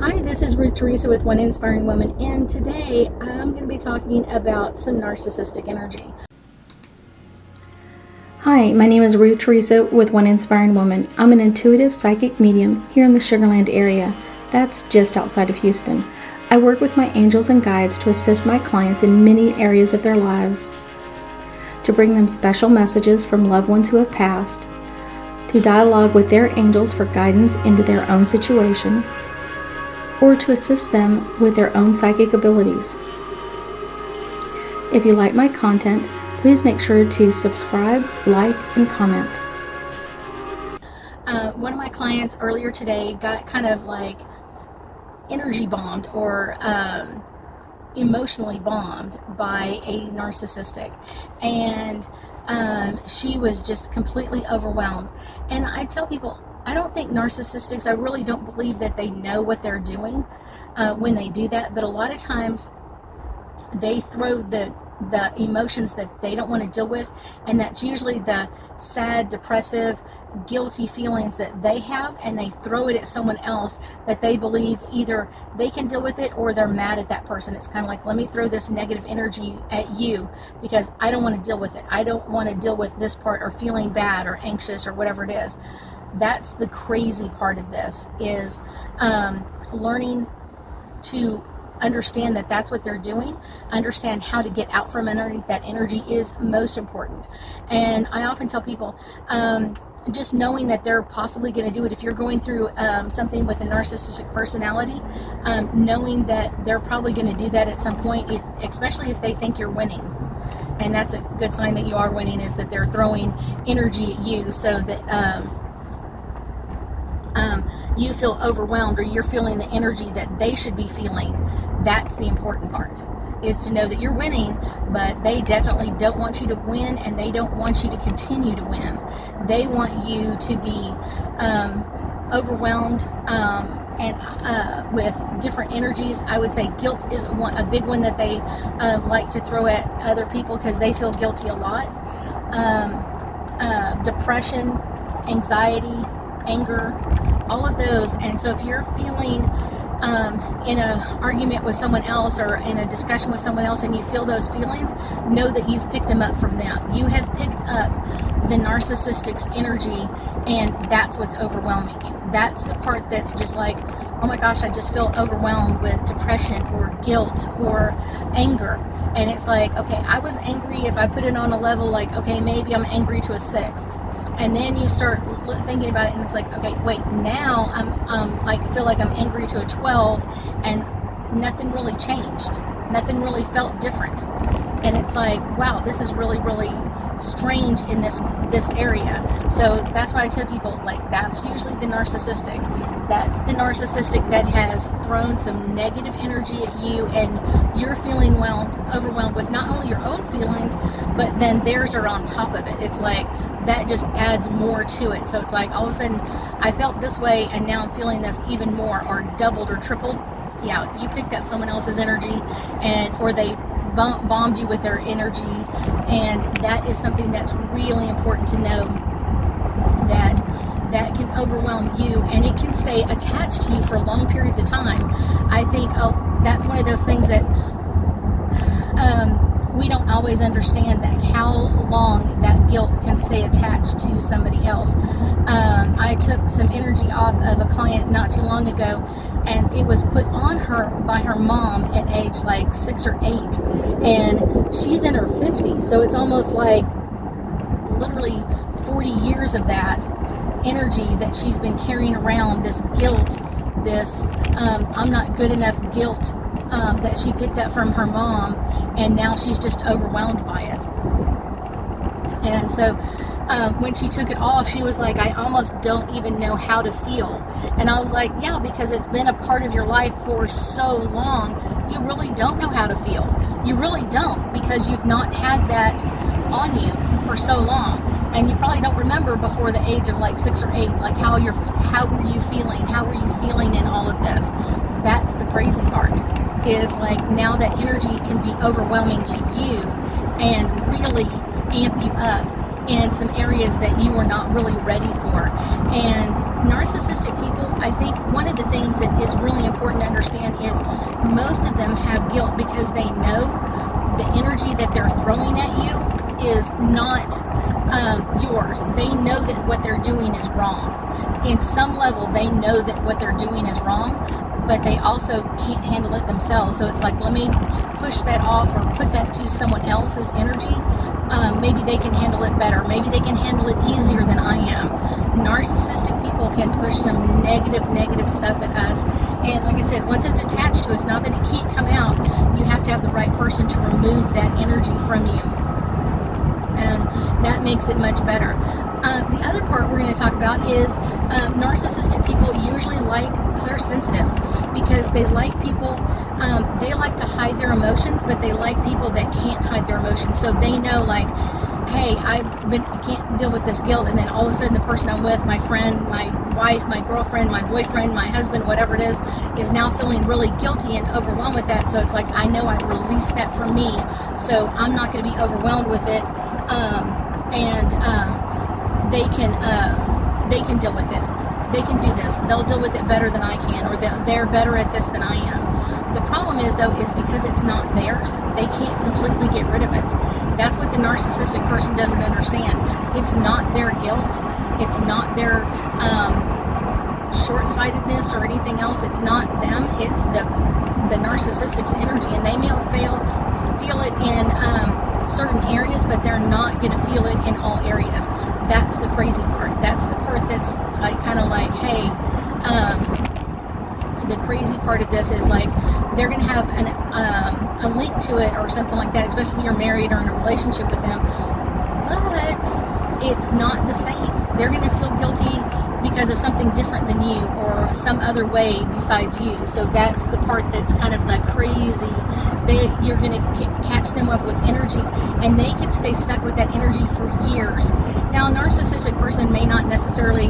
Hi, this is Ruth Theresa with One Inspiring Woman, and today I'm going to be talking about some narcissistic energy. Hi, my name is Ruth Theresa with One Inspiring Woman. I'm an intuitive psychic medium here in the Sugar Land area. That's just outside of Houston. I work with my angels and guides to assist my clients in many areas of their lives, to bring them special messages from loved ones who have passed, to dialogue with their angels for guidance into their own situation, or to assist them with their own psychic abilities. If you like my content, please make sure to subscribe, like, and comment. One of my clients earlier today got kind of like energy bombed or emotionally bombed by a narcissistic, and she was just completely overwhelmed. And I tell people, I don't think narcissistics, I really don't believe that they know what they're doing when they do that, but a lot of times they throw the emotions that they don't want to deal with, and that's usually the sad, depressive, guilty feelings that they have, and they throw it at someone else that they believe either they can deal with it or they're mad at that person. It's kind of like, let me throw this negative energy at you because I don't want to deal with it. I don't want to deal with this part, or feeling bad or anxious or whatever it is. That's the crazy part of this, is learning to understand that that's what they're doing, understand how to get out from underneath that energy is most important. And I often tell people, just knowing that they're possibly going to do it, if you're going through something with a narcissistic personality, knowing that they're probably going to do that at some point, especially if they think you're winning. And that's a good sign that you are winning, is that they're throwing energy at you so that you feel overwhelmed, or you're feeling the energy that they should be feeling. That's the important part, is to know that you're winning, but they definitely don't want you to win, and they don't want you to continue to win. They want you to be overwhelmed and with different energies. I would say guilt is a big one that they like to throw at other people because they feel guilty a lot. Depression, anxiety, anger, all of those. And so if you're feeling in an argument with someone else, or in a discussion with someone else, and you feel those feelings, know that you've picked them up from them. You have picked up the narcissistic's energy, and that's what's overwhelming you. That's the part that's just like, oh my gosh, I just feel overwhelmed with depression or guilt or anger. And it's like, okay, I was angry. If I put it on a level like, okay, maybe I'm angry to a 6. And then you start thinking about it, and it's like, okay, wait, now I'm like, feel like I'm angry to a 12, and nothing really changed. Nothing really felt different. And it's like, wow, this is really, really strange in this area. So that's why I tell people, like, that's usually the narcissistic. That's the narcissistic that has thrown some negative energy at you, and you're feeling overwhelmed with not only your own feelings, but then theirs are on top of it. It's like, that just adds more to it. So it's like, all of a sudden, I felt this way, and now I'm feeling this even more, or doubled or tripled. Yeah, you picked up someone else's energy, or they bombed you with their energy, and that is something that's really important to know, that can overwhelm you, and it can stay attached to you for long periods of time. I think that's one of those things that we don't always understand, that how long that guilt can stay attached to somebody else. I took some energy off of a client not too long ago, and it was put on her by her mom at age like 6 or 8, and she's in her 50s, so it's almost like literally 40 years of that energy that she's been carrying around, this guilt, this I'm not good enough guilt, that she picked up from her mom, and now she's just overwhelmed by it. And so when she took it off, she was like, I almost don't even know how to feel. And I was like, yeah, because it's been a part of your life for so long, you really don't know how to feel. You really don't, because you've not had that on you for so long. And you probably don't remember before the age of like 6 or 8, like how were you feeling? How were you feeling in all of this? That's the crazy part, is like, now that energy can be overwhelming to you and really amp you up in some areas that you were not really ready for. And narcissistic people, I think one of the things that is really important because they know the energy that they're throwing at you is not yours. They know that what they're doing is wrong. In some level, they know that what they're doing is wrong, but they also can't handle it themselves. So it's like, let me push that off or put that to someone else's energy. Maybe they can handle it better. Maybe they can handle it easier than I am. Narcissistic people can push some negative stuff at us. And like I said, once it's attached to us, not that it can't come out, you have to have the right person to remove that energy from you. And that makes it much better. The other part we're going to talk about is narcissistic people usually like clairsensitives because they like people, they like to hide their emotions, but they like people that can't hide their emotions. So they know, like, hey, I can't deal with this guilt, and then all of a sudden the person I'm with, my friend, my wife, my girlfriend, my boyfriend, my husband, whatever it is now feeling really guilty and overwhelmed with that. So it's like, I know I've released that from me, so I'm not going to be overwhelmed with it, and they can deal with it. They can do this. They'll deal with it better than I can, or they're better at this than I am. The problem is, though, is because it's not theirs, they can't completely get rid of it. That's what the narcissistic person doesn't understand. It's not their guilt. It's not their short-sightedness or anything else. It's not them. It's the narcissistic's energy, and they may feel it in certain areas, but they're not going to feel it in all areas. That's the crazy part. That's the part that's kind of like, hey, the crazy part of this is like they're going to have a link to it or something like that, especially if you're married or in a relationship with them, but it's not the same. They're going to feel guilty because of something different than you or some other way besides you. So that's the part that's kind of like crazy. You're going to catch them up with energy, and they can stay stuck with that energy for years. Now, a narcissistic person may not necessarily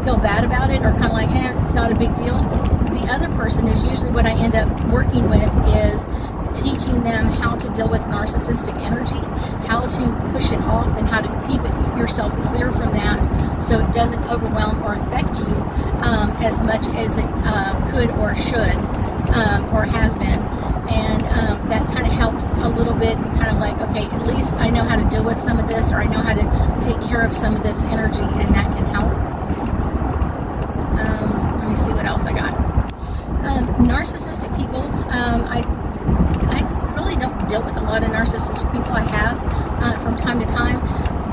feel bad about it or kind of like, it's not a big deal. The other person is usually what I end up working with is teaching them how to deal with narcissistic energy, how to push it off, and how to keep yourself clear from that so it doesn't overwhelm or affect you as much as it could or should or has been. And that kind of helps a little bit, and kind of like, okay, at least I know how to deal with some of this, or I know how to take care of some of this energy, and that can help. Let me see what else I got. Narcissistic people, I really don't deal with a lot of narcissistic people. I have from time to time,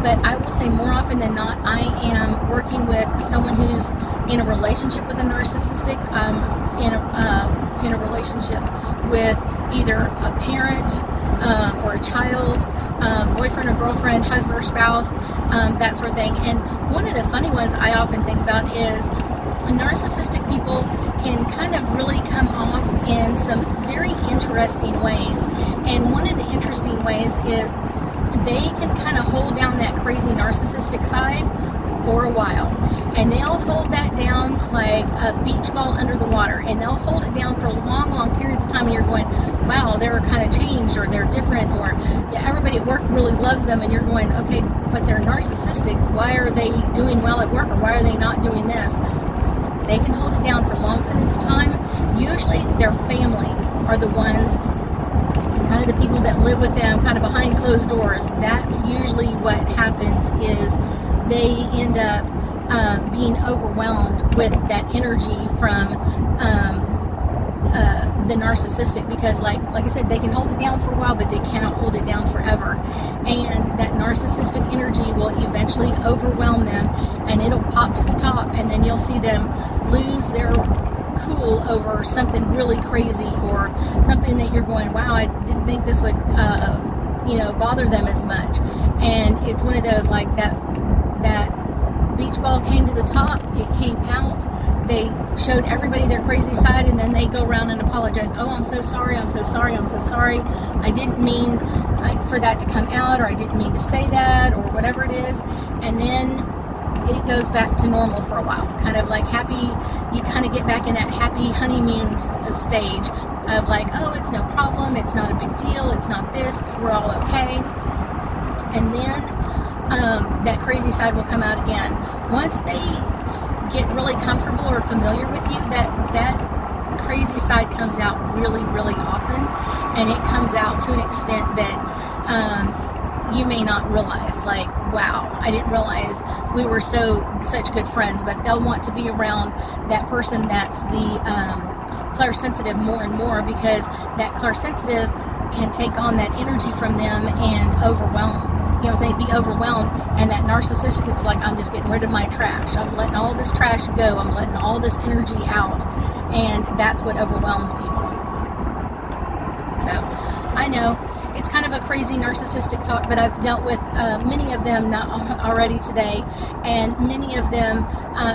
but I will say more often than not, I am working with someone who's in a relationship with a narcissistic, in a relationship with either a parent or a child, boyfriend or girlfriend, husband or spouse, that sort of thing. And one of the funny ones I often think about is narcissistic people can kind of really come off in some very interesting ways. And one of the interesting ways is they can kind of hold down that crazy narcissistic side for a while. And they'll hold that down like a beach ball under the water. And they'll hold it down for long periods of time. And you're going, wow, they're kind of changed, or they're different, or everybody at work really loves them. And you're going, okay, but they're narcissistic. Why are they doing well at work, or why are they not doing this? They can hold it down for long periods of time. Usually their families are the ones, kind of the people that live with them, kind of behind closed doors. That's usually what happens, is they end up being overwhelmed with that energy from the narcissistic, because like I said, they can hold it down for a while, but they cannot hold it down forever. And that narcissistic energy will eventually overwhelm them, and it'll pop to the top, and then you'll see them lose their cool over something really crazy, or something that you're going, wow, I didn't think this would bother them as much. And it's one of those, like, that beach ball came to the top, it came out, they showed everybody their crazy side, and then they go around and apologize. Oh, I'm so sorry, I'm so sorry, I'm so sorry. I didn't mean for that to come out, or I didn't mean to say that, or whatever it is. And then it goes back to normal for a while. Kind of like happy, you kind of get back in that happy honeymoon stage of like, oh, it's no problem, it's not a big deal, it's not this, we're all okay. And then that crazy side will come out again. Once they get really comfortable or familiar with you, that crazy side comes out really, really often, and it comes out to an extent that you may not realize. Like, wow, I didn't realize we were such good friends. But they'll want to be around that person that's the clairsensitive more and more, because that clairsensitive can take on that energy from them and overwhelm. You know what I'm saying? Be overwhelmed. And that narcissistic, it's like, I'm just getting rid of my trash. I'm letting all this trash go. I'm letting all this energy out. And that's what overwhelms people. So, I know it's kind of a crazy narcissistic talk, but I've dealt with many of them not already today, and many of them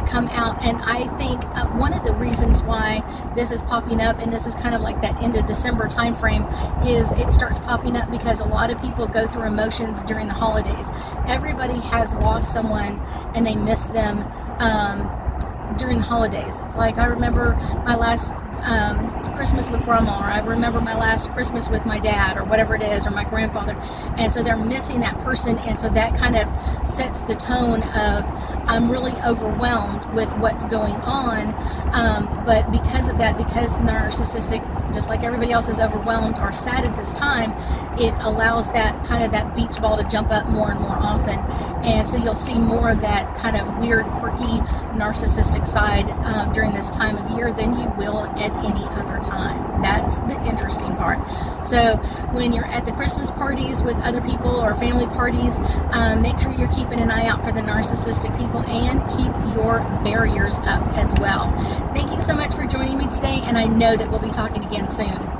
come out. And I think one of the reasons why this is popping up, and this is kind of like that end of December time frame, is it starts popping up because a lot of people go through emotions during the holidays. Everybody has lost someone and they miss them during the holidays. It's like, I remember my last Christmas with grandma, or I remember my last Christmas with my dad, or whatever it is, or my grandfather. And so they're missing that person, and so that kind of sets the tone of, I'm really overwhelmed with what's going on. But because of that, because narcissistic, just like everybody else, is overwhelmed or sad at this time, it allows that kind of that beach ball to jump up more and more often. And so you'll see more of that kind of weird, quirky, narcissistic side during this time of year than you will at any other time. That's the interesting part. So when you're at the Christmas parties with other people, or family parties, make sure you're keeping an eye out for the narcissistic people, and keep your barriers up as well. Thank you so much for joining me today, and I know that we'll be talking again soon.